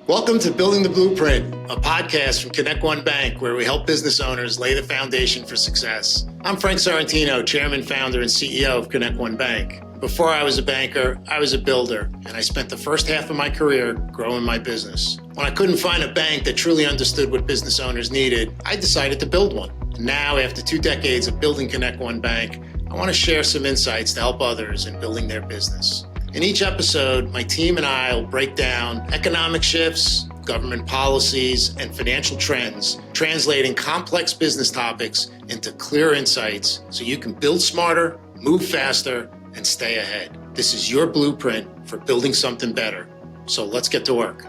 Welcome to Building the Blueprint, a podcast from ConnectOne Bank, where we help business owners lay the foundation for success. I'm Frank Sorrentino, Chairman, Founder, and CEO of ConnectOne Bank. Before I was a banker, I was a builder, and I spent the first half of my career growing my business. When I couldn't find a bank that truly understood what business owners needed, I decided to build one. Now, after 2 decades of building ConnectOne Bank, I want to share some insights to help others in building their business. In each episode, my team and I will break down economic shifts, government policies, and financial trends, translating complex business topics into clear insights so you can build smarter, move faster, and stay ahead. This is your blueprint for building something better. So let's get to work.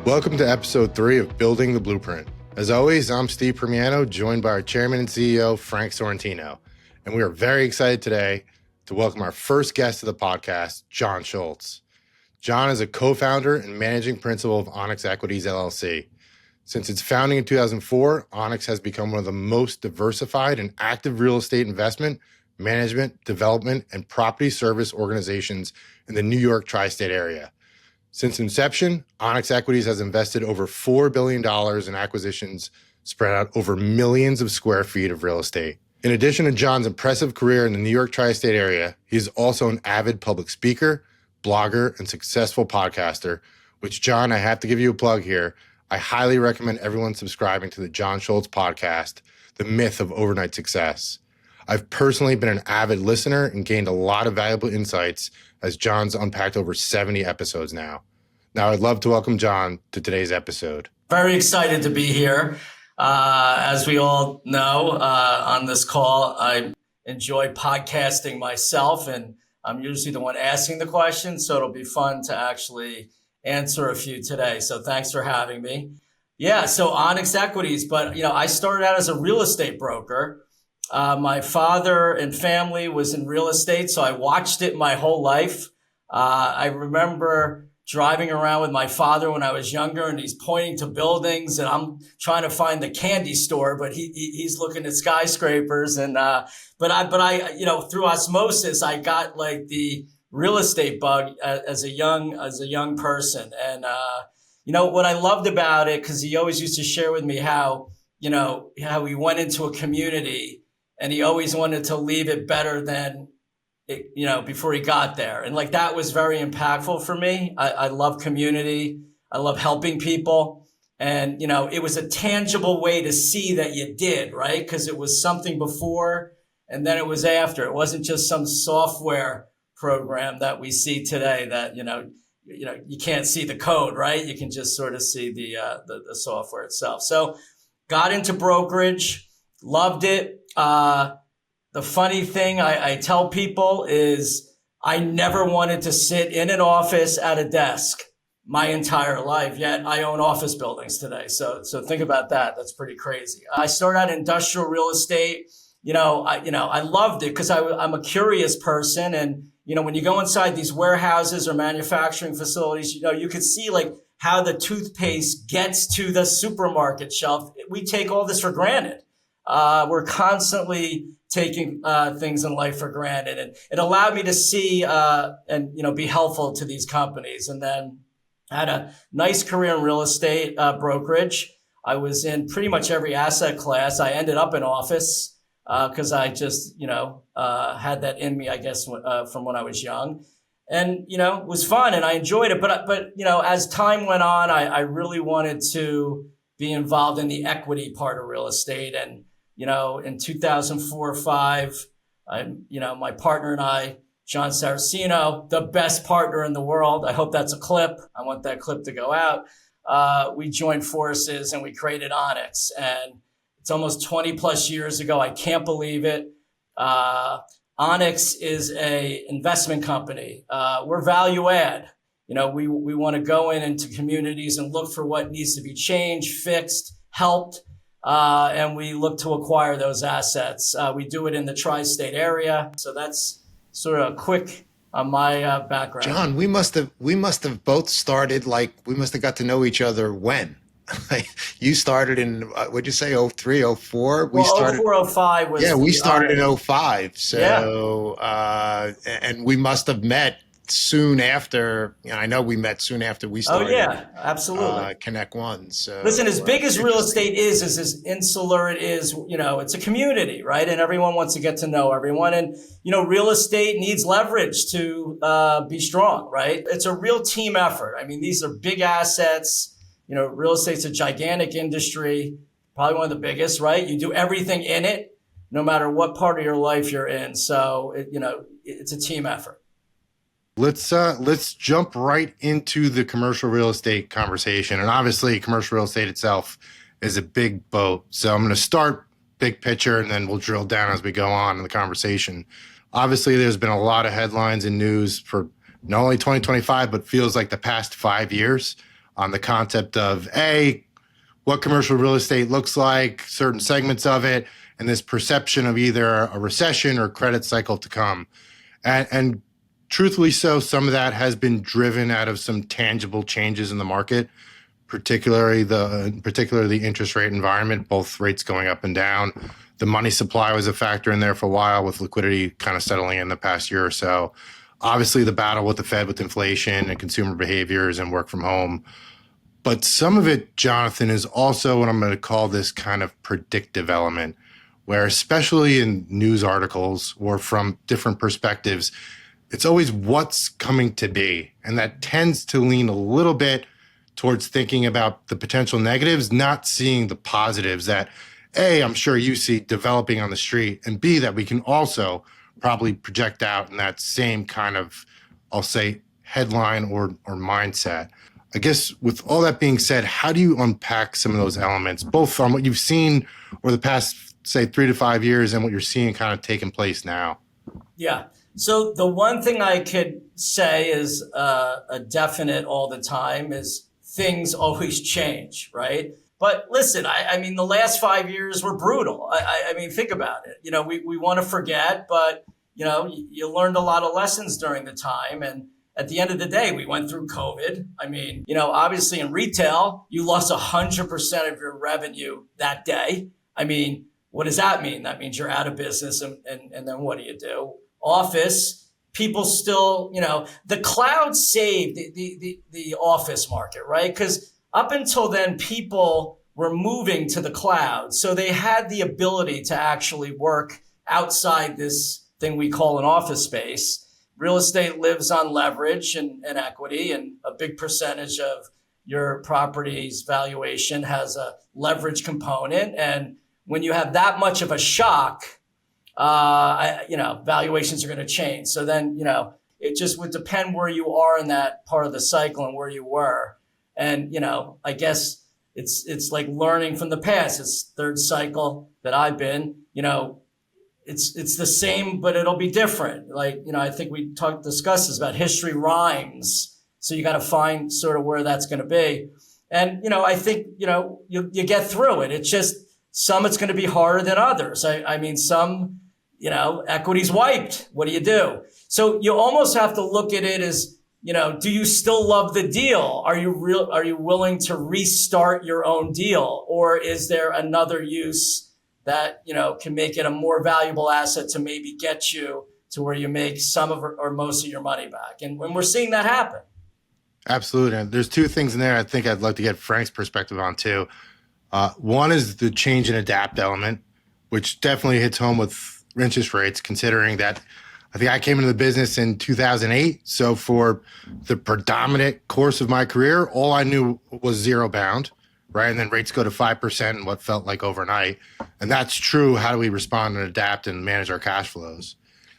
Welcome to episode 3 of Building the Blueprint. As always, I'm Steve Primiano, joined by our chairman and CEO, Frank Sorrentino. And we are very excited today to welcome our first guest of the podcast, Jon Schultz. Jon is a co-founder and managing principal of Onyx Equities, LLC. Since its founding in 2004, Onyx has become one of the most diversified and active real estate investment, management, development, and property service organizations in the New York tri-state area. Since inception, Onyx Equities has invested over $4 billion in acquisitions spread out over millions of square feet of real estate. In addition to Jon's impressive career in the New York tri-state area, he is also an avid public speaker, blogger, and successful podcaster, which, Jon, I have to give you a plug here. I highly recommend everyone subscribing to the Jon Schultz podcast, The Myth of Overnight Success. I've personally been an avid listener and gained a lot of valuable insights as Jon's unpacked over 70 episodes now. Now, I'd love to welcome Jon to today's episode. Very excited to be here. As we all know, on this call, I enjoy podcasting myself, and I'm usually the one asking the questions, so it'll be fun to actually answer a few today. So thanks for having me. Yeah, so Onyx Equities, but I started out as a real estate broker. My father and family was in real estate, so I watched it my whole life. I remember driving around with my father when I was younger, and he's pointing to buildings, and I'm trying to find the candy store, but he's looking at skyscrapers. And but I through osmosis, I got like the real estate bug as a young person. And what I loved about it, because he always used to share with me how he went into a community and he always wanted to leave it better than before he got there. And like, that was very impactful for me. I love community. I love helping people. And, it was a tangible way to see that you did, right? Because it was something before and then it was after. It wasn't just some software program that we see today that, you can't see the code, right? You can just sort of see the software itself. So got into brokerage, loved it. The funny thing I tell people is I never wanted to sit in an office at a desk my entire life, yet I own office buildings today. So think about that. That's pretty crazy. I started out in industrial real estate. I loved it because I'm a curious person. And, when you go inside these warehouses or manufacturing facilities, you could see like how the toothpaste gets to the supermarket shelf. We take all this for granted. We're constantly taking things in life for granted, and it allowed me to see and be helpful to these companies. And then I had a nice career in real estate brokerage. I was in pretty much every asset class. I ended up in office because I just had that in me, I guess, from when I was young, and it was fun and I enjoyed it. But as time went on, I really wanted to be involved in the equity part of real estate. And in 2004 or 5, my partner and I, Jon Schultz, the best partner in the world. I hope that's a clip. I want that clip to go out. We joined forces and we created Onyx. And it's almost 20 plus years ago. I can't believe it. Onyx is a investment company. We're value add. We want to go into communities and look for what needs to be changed, fixed, helped. And we look to acquire those assets. We do it in the tri-state area. So that's sort of quick on my background. Jon, we must have both started, we must have got to know each other when? You started in, what'd you say, 03, 04? We started 04, 05 was. Yeah, we started in 05. So, and we must have met soon after, I know we met soon after we started. Oh yeah, absolutely. ConnectOne. So listen, as big as real estate is as insular it is, it's a community, right? And everyone wants to get to know everyone. And, real estate needs leverage to be strong, right? It's a real team effort. I mean, these are big assets. Real estate's a gigantic industry, probably one of the biggest, right? You do everything in it, no matter what part of your life you're in. So, it's a team effort. Let's jump right into the commercial real estate conversation. And obviously, commercial real estate itself is a big boat. So I'm going to start big picture, and then we'll drill down as we go on in the conversation. Obviously, there's been a lot of headlines and news for not only 2025, but feels like the past 5 years on the concept of what commercial real estate looks like, certain segments of it, and this perception of either a recession or credit cycle to come. And truthfully so, some of that has been driven out of some tangible changes in the market, particularly the interest rate environment, both rates going up and down. The money supply was a factor in there for a while, with liquidity kind of settling in the past year or so. Obviously, the battle with the Fed with inflation and consumer behaviors and work from home. But some of it, Jonathan, is also what I'm going to call this kind of predictive element, where especially in news articles or from different perspectives, it's always what's coming to be. And that tends to lean a little bit towards thinking about the potential negatives, not seeing the positives that, A, I'm sure you see developing on the street, and B, that we can also probably project out in that same kind of, I'll say, headline or mindset. I guess with all that being said, how do you unpack some of those elements, both from what you've seen over the past, say, 3 to 5 years and what you're seeing kind of taking place now? Yeah. So the one thing I could say is a definite all the time is things always change, right? But listen, I mean, the last 5 years were brutal. I mean, think about it. We want to forget, but, you learned a lot of lessons during the time. And at the end of the day, we went through COVID. I mean, obviously in retail, you lost 100% of your revenue that day. I mean, what does that mean? That means you're out of business. And then what do? Office, people still, the cloud saved the office market, right? Because up until then, people were moving to the cloud. So they had the ability to actually work outside this thing we call an office space. Real estate lives on leverage and equity, and a big percentage of your property's valuation has a leverage component. And when you have that much of a shock, valuations are going to change. So then, it just would depend where you are in that part of the cycle and where you were. And, I guess it's like learning from the past. It's third cycle that I've been, it's the same, but it'll be different. Like, I think we discussed this about history rhymes. So you got to find sort of where that's going to be. And, I think, you get through it. It's just some, it's going to be harder than others. I mean, some, equity's wiped. What do? So you almost have to look at it as, do you still love the deal? Are you willing to restart your own deal? Or is there another use that, can make it a more valuable asset to maybe get you to where you make some of or most of your money back? And when we're seeing that happen. Absolutely. And there's two things in there I think I'd like to get Frank's perspective on too. One is the change and adapt element, which definitely hits home with interest rates, considering that I think I came into the business in 2008. So for the predominant course of my career, all I knew was zero bound, right? And then rates go to 5% in what felt like overnight. And that's true. How do we respond and adapt and manage our cash flows?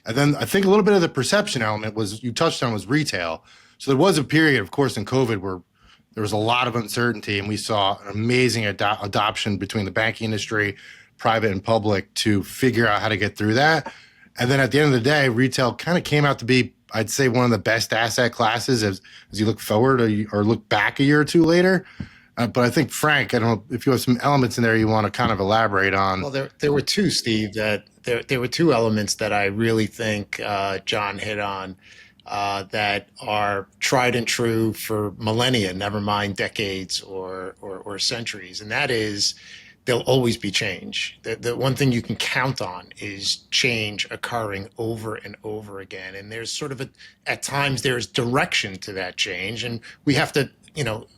And then I think a little bit of the perception element you touched on was retail. So there was a period, of course, in COVID where there was a lot of uncertainty, and we saw an amazing adoption between the banking industry, private and public, to figure out how to get through that. And then at the end of the day, retail kind of came out to be, I'd say, one of the best asset classes as you look forward or look back a year or two later. But I think, Frank, I don't know if you have some elements in there you want to kind of elaborate on. Well, there were two, Steve, that there were two elements that I really think Jon hit on that are tried and true for millennia, never mind decades or centuries. And that is there'll always be change. The one thing you can count on is change occurring over and over again. And there's sort of at times there's direction to that change. And we have to,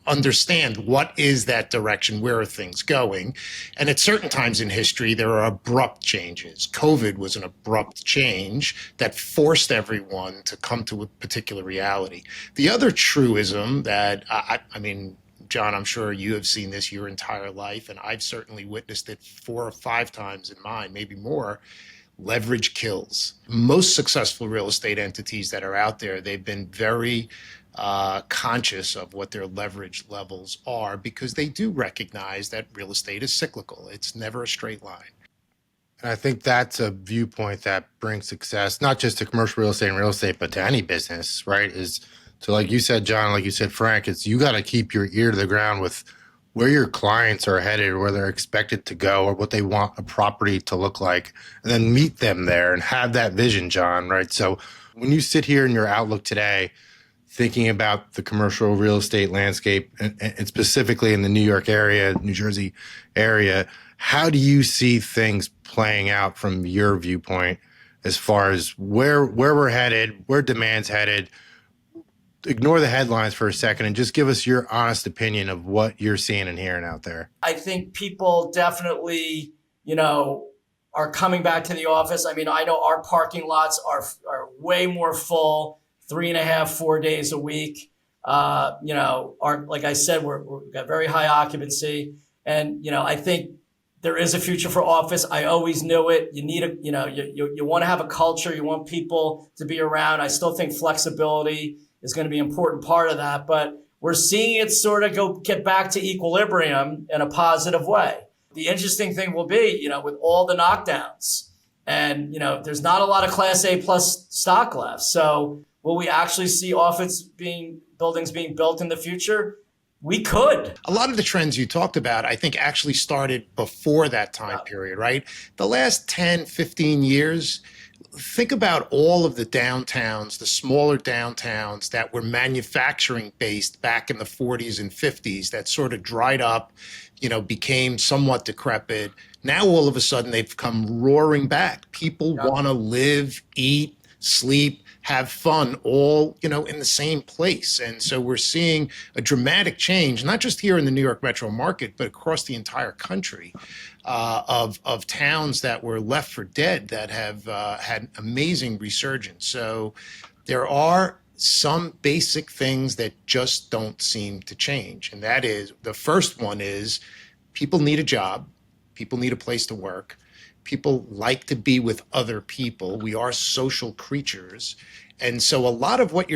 understand what is that direction? Where are things going? And at certain times in history, there are abrupt changes. COVID was an abrupt change that forced everyone to come to a particular reality. The other truism that, I mean, John, I'm sure you have seen this your entire life, and I've certainly witnessed it 4 or 5 times in mine, maybe more. Leverage kills. Most successful real estate entities that are out there, they've been very conscious of what their leverage levels are because they do recognize that real estate is cyclical. It's never a straight line. And I think that's a viewpoint that brings success, not just to commercial real estate and real estate, but to any business, right? Is to, like you said, John, like you said, Frank, it's you got to keep your ear to the ground with where your clients are headed, or where they're expected to go, or what they want a property to look like, and then meet them there and have that vision, John, right? So when you sit here in your outlook today, thinking about the commercial real estate landscape, and specifically in the New York area, New Jersey area, how do you see things playing out from your viewpoint as far as where we're headed, where demand's headed? Ignore the headlines for a second and just give us your honest opinion of what you're seeing and hearing out there. I think people definitely, are coming back to the office. I mean, I know our parking lots are way more full, 3.5, 4 days a week. Like I said, we've got very high occupancy. And, I think there is a future for office. I always knew it. You need you want to have a culture. You want people to be around. I still think flexibility is going to be an important part of that, but we're seeing it sort of get back to equilibrium in a positive way. The interesting thing will be, with all the knockdowns and, there's not a lot of Class A plus stock left. So will we actually see buildings being built in the future? We could. A lot of the trends you talked about, I think, actually started before that time period, right? The last 10, 15 years, think about all of the downtowns, the smaller downtowns that were manufacturing based back in the 40s and 50s that sort of dried up, became somewhat decrepit. Now, all of a sudden, they've come roaring back. People want to live, eat, sleep, have fun, all, in the same place. And so we're seeing a dramatic change, not just here in the New York metro market, but across the entire country, of towns that were left for dead that have had amazing resurgence. So there are some basic things that just don't seem to change. And that is, the first one is people need a job. People need a place to work. People like to be with other people. We are social creatures. And so a lot of what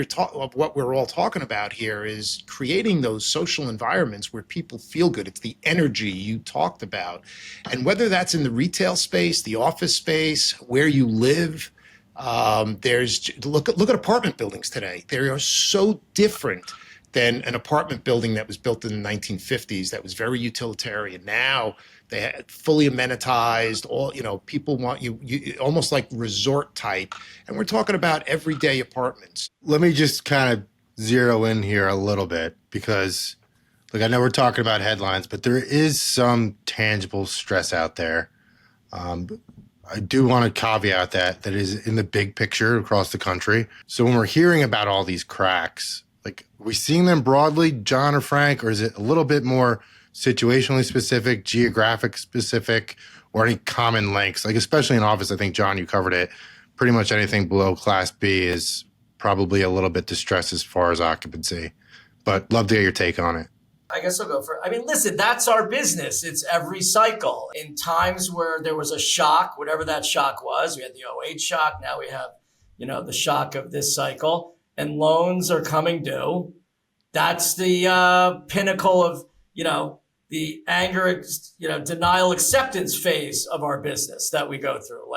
what we're all talking about here is creating those social environments where people feel good. It's the energy you talked about. And whether that's in the retail space, the office space, where you live, look at apartment buildings today. They are so different than an apartment building that was built in the 1950s that was very utilitarian. Now they had fully amenitized, all, people want you almost like resort type. And we're talking about everyday apartments. Let me just kind of zero in here a little bit because, I know we're talking about headlines, but there is some tangible stress out there. I do want to caveat that is in the big picture across the country. So when we're hearing about all these cracks, are we seeing them broadly, John or Frank, or is it a little bit more situationally specific, geographic specific, or any common links? Especially in office, I think, John, you covered it. Pretty much anything below Class B is probably a little bit distressed as far as occupancy. But love to get your take on it. I guess I'll go for it. Listen, that's our business. It's every cycle. In times where there was a shock, whatever that shock was, we had the '08 shock. Now we have, the shock of this cycle, and loans are coming due. That's the pinnacle of, the anger, denial acceptance phase of our business that we go through.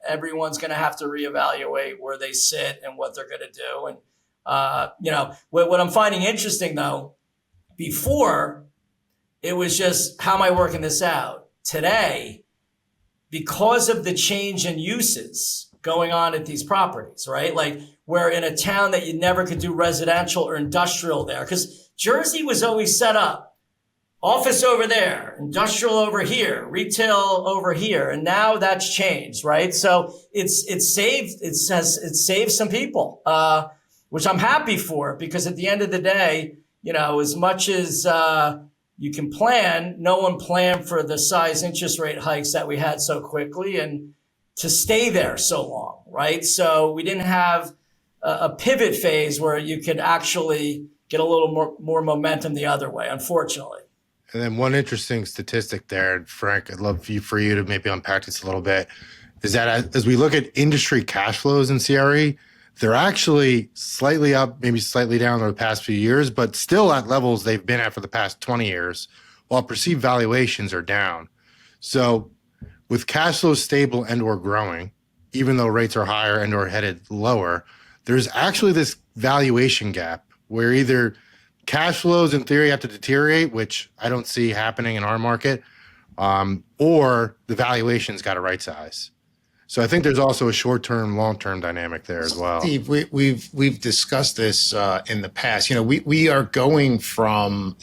Everyone's going to have to reevaluate where they sit and what they're going to do. And, what I'm finding interesting, though, before it was just, how am I working this out? Today, because of the change in uses going on at these properties, right? We're in a town that you never could do residential or industrial there, because Jersey was always set up office over there, industrial over here, retail over here. And now that's changed, right? So it's saved some people, which I'm happy for, because at the end of the day, as much as, you can plan, no one planned for the size interest rate hikes that we had so quickly and to stay there so long, right? So we didn't have a pivot phase where you could actually get a little more momentum the other way, unfortunately. And then one interesting statistic there, Frank, I'd love for you to maybe unpack this a little bit, is that as we look at industry cash flows in CRE, they're actually slightly up, maybe slightly down over the past few years, but still at levels they've been at for the past 20 years, while perceived valuations are down. So with cash flows stable and or growing, even though rates are higher and or headed lower, there's actually this valuation gap where either cash flows in theory have to deteriorate, which I don't see happening in our market, or the valuation's got to right size. So I think there's also a short-term, long-term dynamic there as well. Steve, we've discussed this in the past. We are going from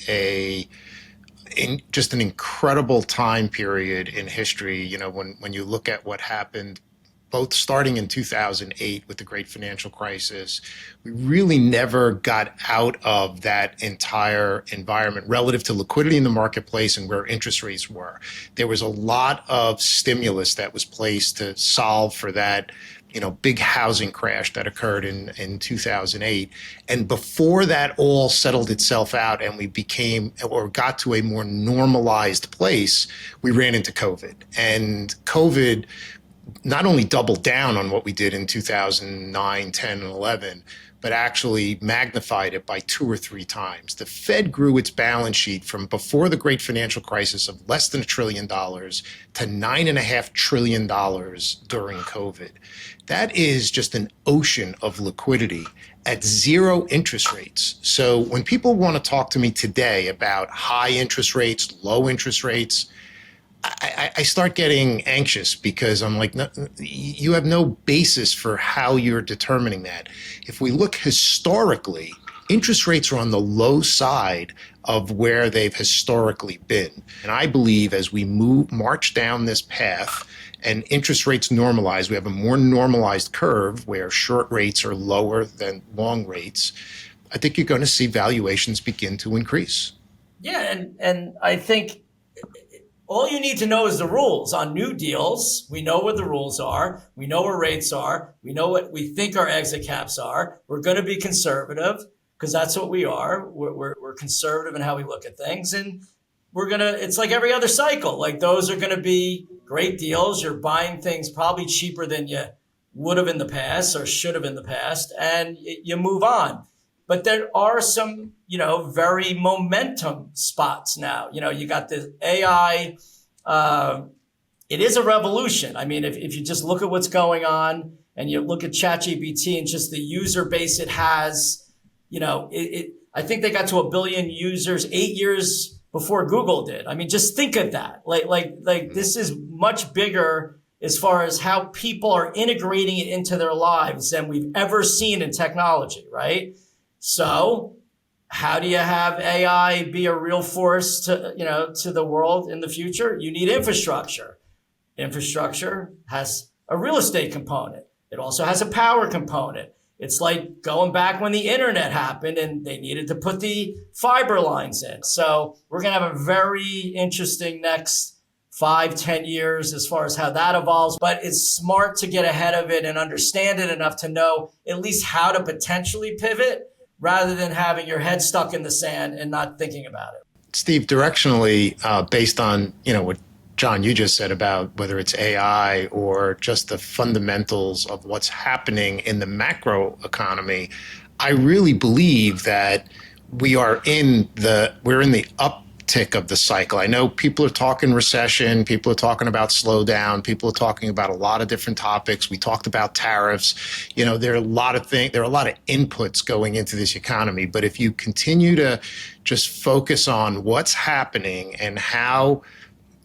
just an incredible time period in history. When you look at what happened, both starting in 2008 with the great financial crisis, we really never got out of that entire environment relative to liquidity in the marketplace and where interest rates were. There was a lot of stimulus that was placed to solve for that, big housing crash that occurred in 2008. And before that all settled itself out and we got to a more normalized place, we ran into COVID. And COVID not only doubled down on what we did in 2009, 10, and 11, but actually magnified it by 2 or 3 times. The Fed grew its balance sheet from before the great financial crisis of less than $1 trillion to $9.5 trillion during COVID. That is just an ocean of liquidity at 0 interest rates. So when people want to talk to me today about high interest rates, low interest rates, I start getting anxious because I'm like, no, you have no basis for how you're determining that. If we look historically, interest rates are on the low side of where they've historically been. And I believe as we march down this path and interest rates normalize, we have a more normalized curve where short rates are lower than long rates. I think you're going to see valuations begin to increase. Yeah, and I think all you need to know is the rules on new deals. We know what the rules are. We know where rates are. We know what we think our exit caps are. We're going to be conservative because that's what we are. We're conservative in how we look at things. And it's like every other cycle. Like those are going to be great deals. You're buying things probably cheaper than you would have in the past or should have in the past. And you move on. But there are some, very momentum spots now. You got the AI. It is a revolution. I mean, if you just look at what's going on and you look at ChatGPT and just the user base it has, I think they got to 1 billion users 8 years before Google did. I mean, just think of that. Like this is much bigger as far as how people are integrating it into their lives than we've ever seen in technology, right? So how do you have AI be a real force to the world in the future? You need infrastructure. Infrastructure has a real estate component. It also has a power component. It's like going back when the internet happened and they needed to put the fiber lines in. So we're going to have a very interesting next 5-10 years as far as how that evolves. But it's smart to get ahead of it and understand it enough to know at least how to potentially pivot, rather than having your head stuck in the sand and not thinking about it. Steve, directionally, based on what Jon, you just said about whether it's AI or just the fundamentals of what's happening in the macro economy, I really believe that we're in the uptick of the cycle. I know people are talking recession, people are talking about slowdown, people are talking about a lot of different topics. We talked about tariffs. There are a lot of inputs going into this economy. But if you continue to just focus on what's happening and how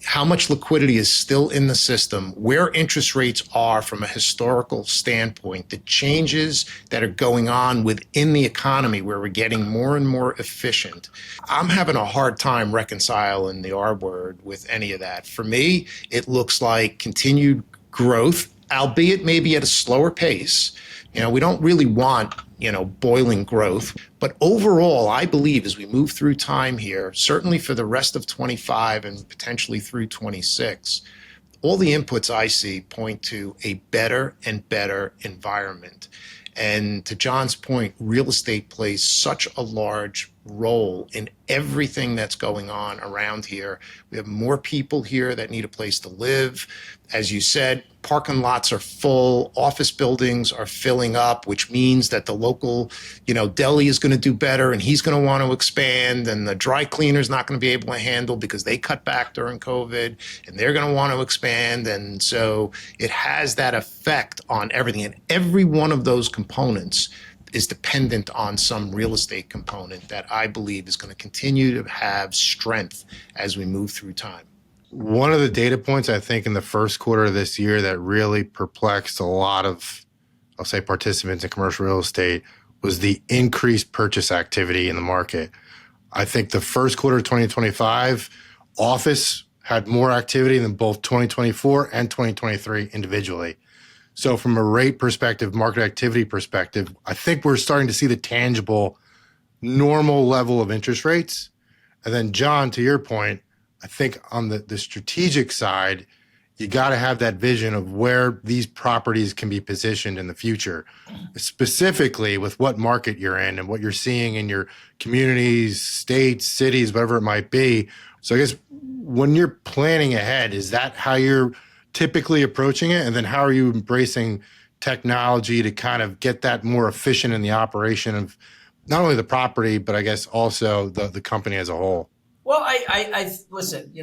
how much liquidity is still in the system, where interest rates are from a historical standpoint, the changes that are going on within the economy where we're getting more and more efficient. I'm having a hard time reconciling the R word with any of that. For me, it looks like continued growth, albeit maybe at a slower pace. We don't really want, boiling growth. But overall, I believe as we move through time here, certainly for the rest of 25 and potentially through 26, all the inputs I see point to a better and better environment. And to Jon's point, real estate plays such a large role in everything that's going on around here. We have more people here that need a place to live. As you said, parking lots are full, office buildings are filling up, which means that the local, deli is going to do better and he's going to want to expand, and the dry cleaner is not going to be able to handle because they cut back during COVID and they're going to want to expand. And so it has that effect on everything. And every one of those components is dependent on some real estate component that I believe is going to continue to have strength as we move through time. One of the data points I think in the first quarter of this year that really perplexed a lot of, I'll say, participants in commercial real estate was the increased purchase activity in the market. I think the first quarter of 2025, office had more activity than both 2024 and 2023 individually. So from a rate perspective, market activity perspective, I think we're starting to see the tangible, normal level of interest rates. And then, Jon, to your point, I think on the strategic side, you got to have that vision of where these properties can be positioned in the future, specifically with what market you're in and what you're seeing in your communities, states, cities, whatever it might be. So I guess when you're planning ahead, is that how you're typically approaching it? And then how are you embracing technology to kind of get that more efficient in the operation of not only the property, but I guess also the company as a whole? Well, I listen,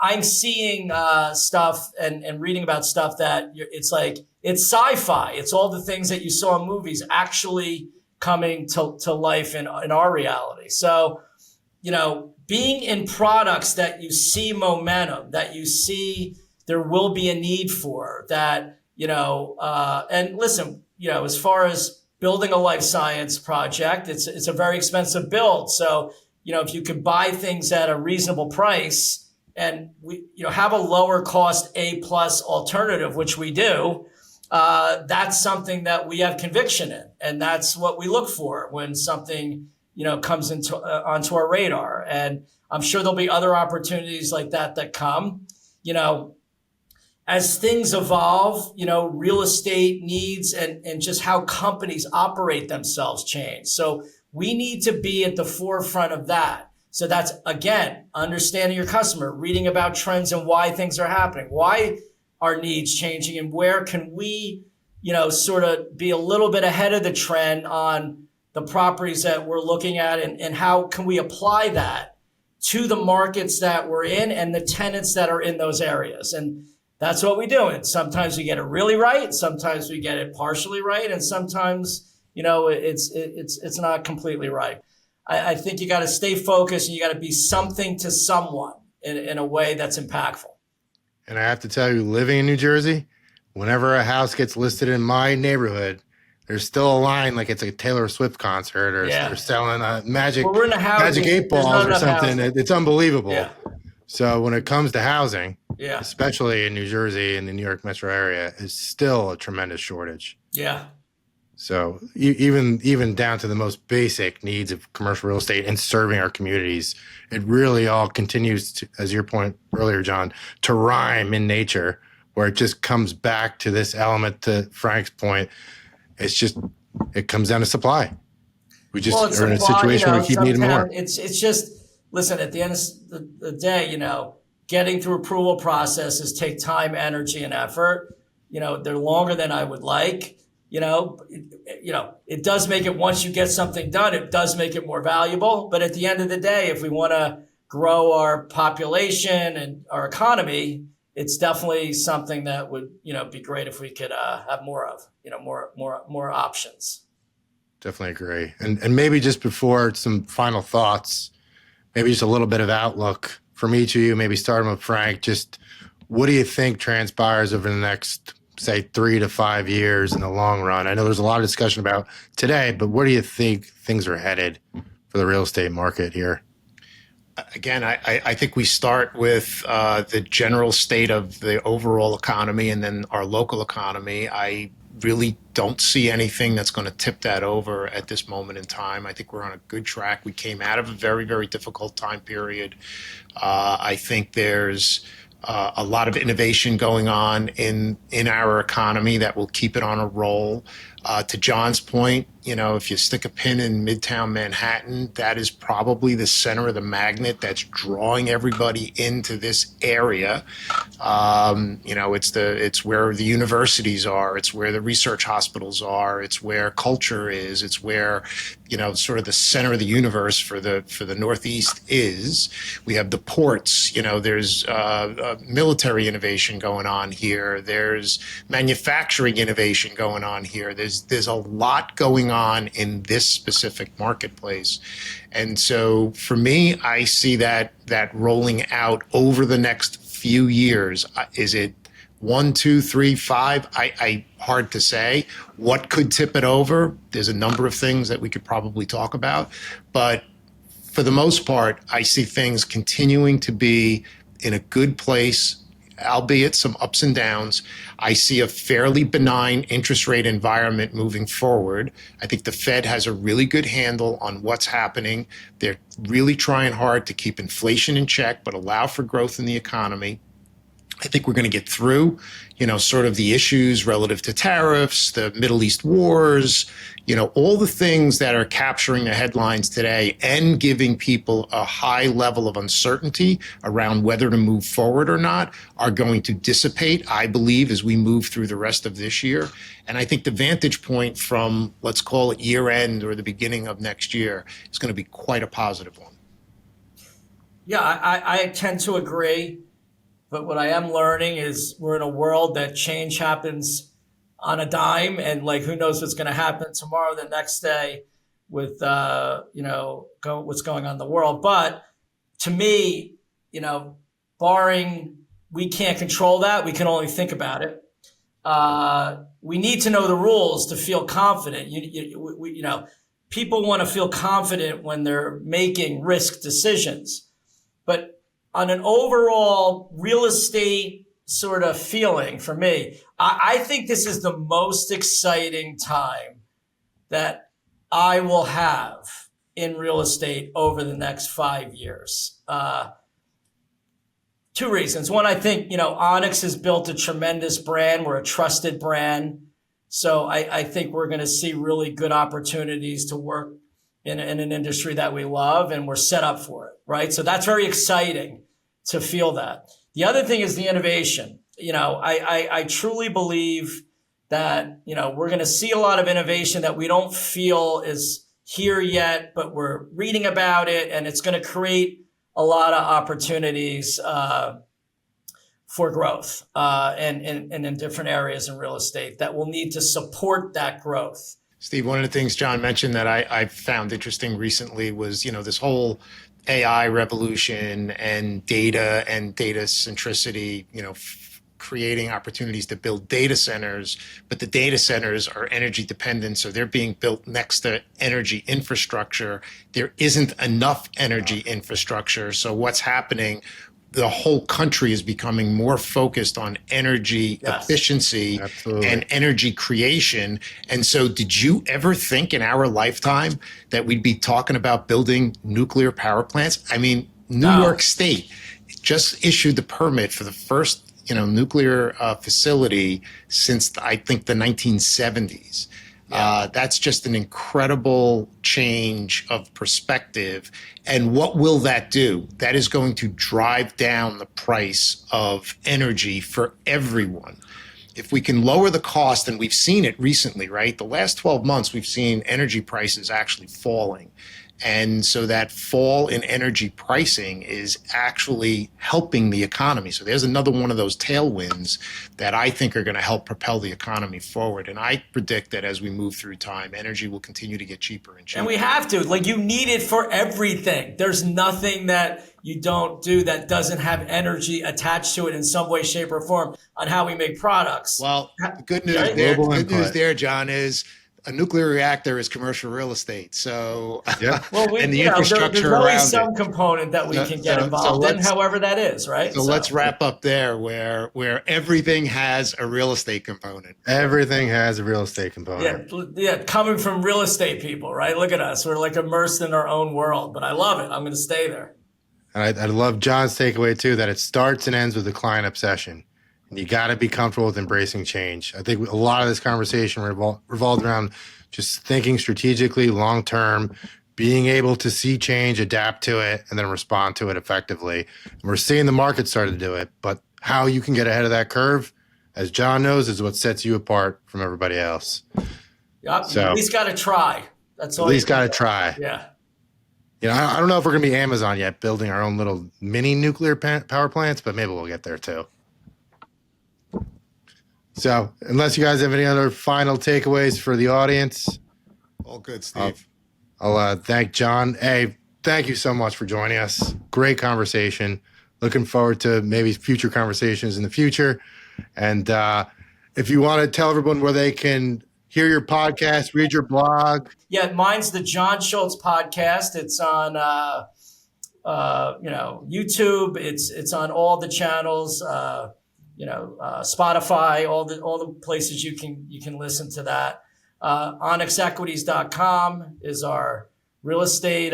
I'm seeing stuff and reading about stuff that it's like, it's sci-fi. It's all the things that you saw in movies actually coming to life in our reality. So, being in products that you see momentum, that you see there will be a need for, that, and listen, as far as building a life science project, it's a very expensive build. So, if you could buy things at a reasonable price and we, have a lower cost A+ alternative, which we do, that's something that we have conviction in. And that's what we look for when something, comes onto our radar. And I'm sure there'll be other opportunities like that come, as things evolve, real estate needs and just how companies operate themselves change. So we need to be at the forefront of that. So that's, again, understanding your customer, reading about trends and why things are happening, why are needs changing, and where can we, sort of be a little bit ahead of the trend on the properties that we're looking at, and how can we apply that to the markets that we're in and the tenants that are in those areas. And that's what we do. And sometimes we get it really right. Sometimes we get it partially right. And sometimes, it's not completely right. I think you got to stay focused and you got to be something to someone in a way that's impactful. And I have to tell you, living in New Jersey, whenever a house gets listed in my neighborhood, there's still a line like it's a Taylor Swift concert, or they're selling Magic 8 balls or something. It's unbelievable. Yeah. So when it comes to housing, especially in New Jersey and the New York metro area, it's still a tremendous shortage. Yeah. So even down to the most basic needs of commercial real estate and serving our communities, it really all continues to, as your point earlier, Jon, to rhyme in nature, where it just comes back to this element, to Frank's point. It comes down to supply. We just are in a situation where we keep needing more. It's just, listen, at the end of the day, getting through approval processes take time, energy, and effort. They're longer than I would like. It does make it, once you get something done, it does make it more valuable. But at the end of the day, if we want to grow our population and our economy, it's definitely something that would, be great if we could have more of, more options. Definitely agree. And maybe just before some final thoughts, maybe just a little bit of outlook from each of you, maybe starting with Frank, just what do you think transpires over the next, say, 3 to 5 years in the long run? I know there's a lot of discussion about today, but where do you think things are headed for the real estate market here? Again, I think we start with the general state of the overall economy and then our local economy. I really don't see anything that's going to tip that over at this moment in time. I think we're on a good track. We came out of a very, very difficult time period. I think there's a lot of innovation going on in our economy that will keep it on a roll. To Jon's point, if you stick a pin in Midtown Manhattan, that is probably the center of the magnet that's drawing everybody into this area. It's where the universities are, it's where the research hospitals are, it's where culture is, it's where sort of the center of the universe for the Northeast is. We have the ports. There's military innovation going on here. There's manufacturing innovation going on here. There's a lot going on in this specific marketplace. And so for me, I see that rolling out over the next few years. Is it 1, 2, 3, 5? I hard to say. What could tip it over? There's a number of things that we could probably talk about. But for the most part, I see things continuing to be in a good place, albeit some ups and downs. I see a fairly benign interest rate environment moving forward. I think the Fed has a really good handle on what's happening. They're really trying hard to keep inflation in check, but allow for growth in the economy. I think we're going to get through, sort of the issues relative to tariffs, the Middle East wars, all the things that are capturing the headlines today and giving people a high level of uncertainty around whether to move forward or not are going to dissipate, I believe, as we move through the rest of this year. And I think the vantage point from, let's call it year end or the beginning of next year, is going to be quite a positive one. Yeah, I tend to agree. But what I am learning is we're in a world that change happens on a dime, and who knows what's going to happen tomorrow, the next day, with what's going on in the world. But to me, barring we can't control that, we can only think about it. We need to know the rules to feel confident. People want to feel confident when they're making risk decisions, but on an overall real estate sort of feeling for me, I think this is the most exciting time that I will have in real estate over the next 5 years. 2 reasons. One, I think, Onyx has built a tremendous brand. We're a trusted brand. So I think we're going to see really good opportunities to work in an industry that we love, and we're set up for it, right? So that's very exciting to feel that. The other thing is the innovation. I truly believe that, we're going to see a lot of innovation that we don't feel is here yet, but we're reading about it, and it's going to create a lot of opportunities for growth and in different areas in real estate that will need to support that growth. Steve, one of the things Jon mentioned that I found interesting recently was, this whole AI revolution and data centricity, creating opportunities to build data centers, but the data centers are energy dependent, so they're being built next to energy infrastructure. There isn't enough energy infrastructure, so what's happening? The whole country is becoming more focused on energy efficiency and energy creation. And so did you ever think in our lifetime that we'd be talking about building nuclear power plants? I mean, New York State just issued the permit for the first, nuclear facility since I think the 1970s. That's just an incredible change of perspective. And what will that do? That is going to drive down the price of energy for everyone. If we can lower the cost, and we've seen it recently, right? The last 12 months, we've seen energy prices actually falling. And so that fall in energy pricing is actually helping the economy. So there's another one of those tailwinds that I think are going to help propel the economy forward. And I predict that as we move through time, energy will continue to get cheaper and cheaper. And we have to. You need it for everything. There's nothing that you don't do that doesn't have energy attached to it in some way, shape, or form on how we make products. Well, the good news Right? there, Global good news input. there, John, is a nuclear reactor is commercial real estate. So, Yep. Well, and the there's infrastructure always around some it. component that we can get involved in, however that is, right? So let's wrap up there, where everything has a real estate component. Everything has a real estate component. Yeah, coming from real estate people, right? Look at us. We're like immersed in our own world, but I love it. I'm going to stay there. And I love John's takeaway too, that it starts and ends with the client obsession. And you got to be comfortable with embracing change. I think a lot of this conversation revolved around just thinking strategically, long term, being able to see change, adapt to it, and then respond to it effectively. And we're seeing the market start to do it, but how you can get ahead of that curve, as John knows, is what sets you apart from everybody else. Yep, So, you at least got to try. That's all. At least got to try. Yeah. You know, I don't know if we're going to be Amazon yet, building our own little mini nuclear power plants, but maybe we'll get there too. So, unless you guys have any other final takeaways for the audience, All good, Steve. I'll thank John. Hey, thank you so much for joining us. Great conversation. Looking forward to maybe future conversations in the future. And if you want to tell everyone where they can hear your podcast, read your blog. Yeah, mine's the Jon Schultz podcast. It's on YouTube. It's on all the channels. Spotify, all the places you can listen to that. OnyxEquities.com is our real estate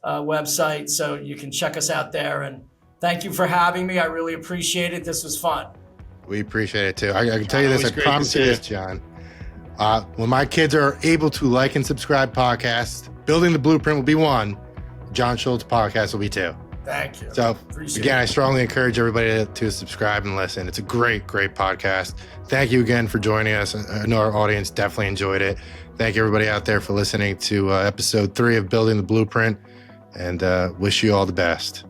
website, so you can check us out there. And thank you for having me. I really appreciate it. This was fun. We appreciate it too. I can tell you this. Always I great promise to you see this, John. When my kids are able to like and subscribe podcasts, Building the Blueprint will be one. Jon Schultz podcast will be two. Thank you. So Appreciate again, it. I strongly encourage everybody to subscribe and listen. It's a great podcast. Thank you again for joining us. I know our audience definitely enjoyed it. Thank you everybody out there for listening to episode 3 of Building the Blueprint, and wish you all the best.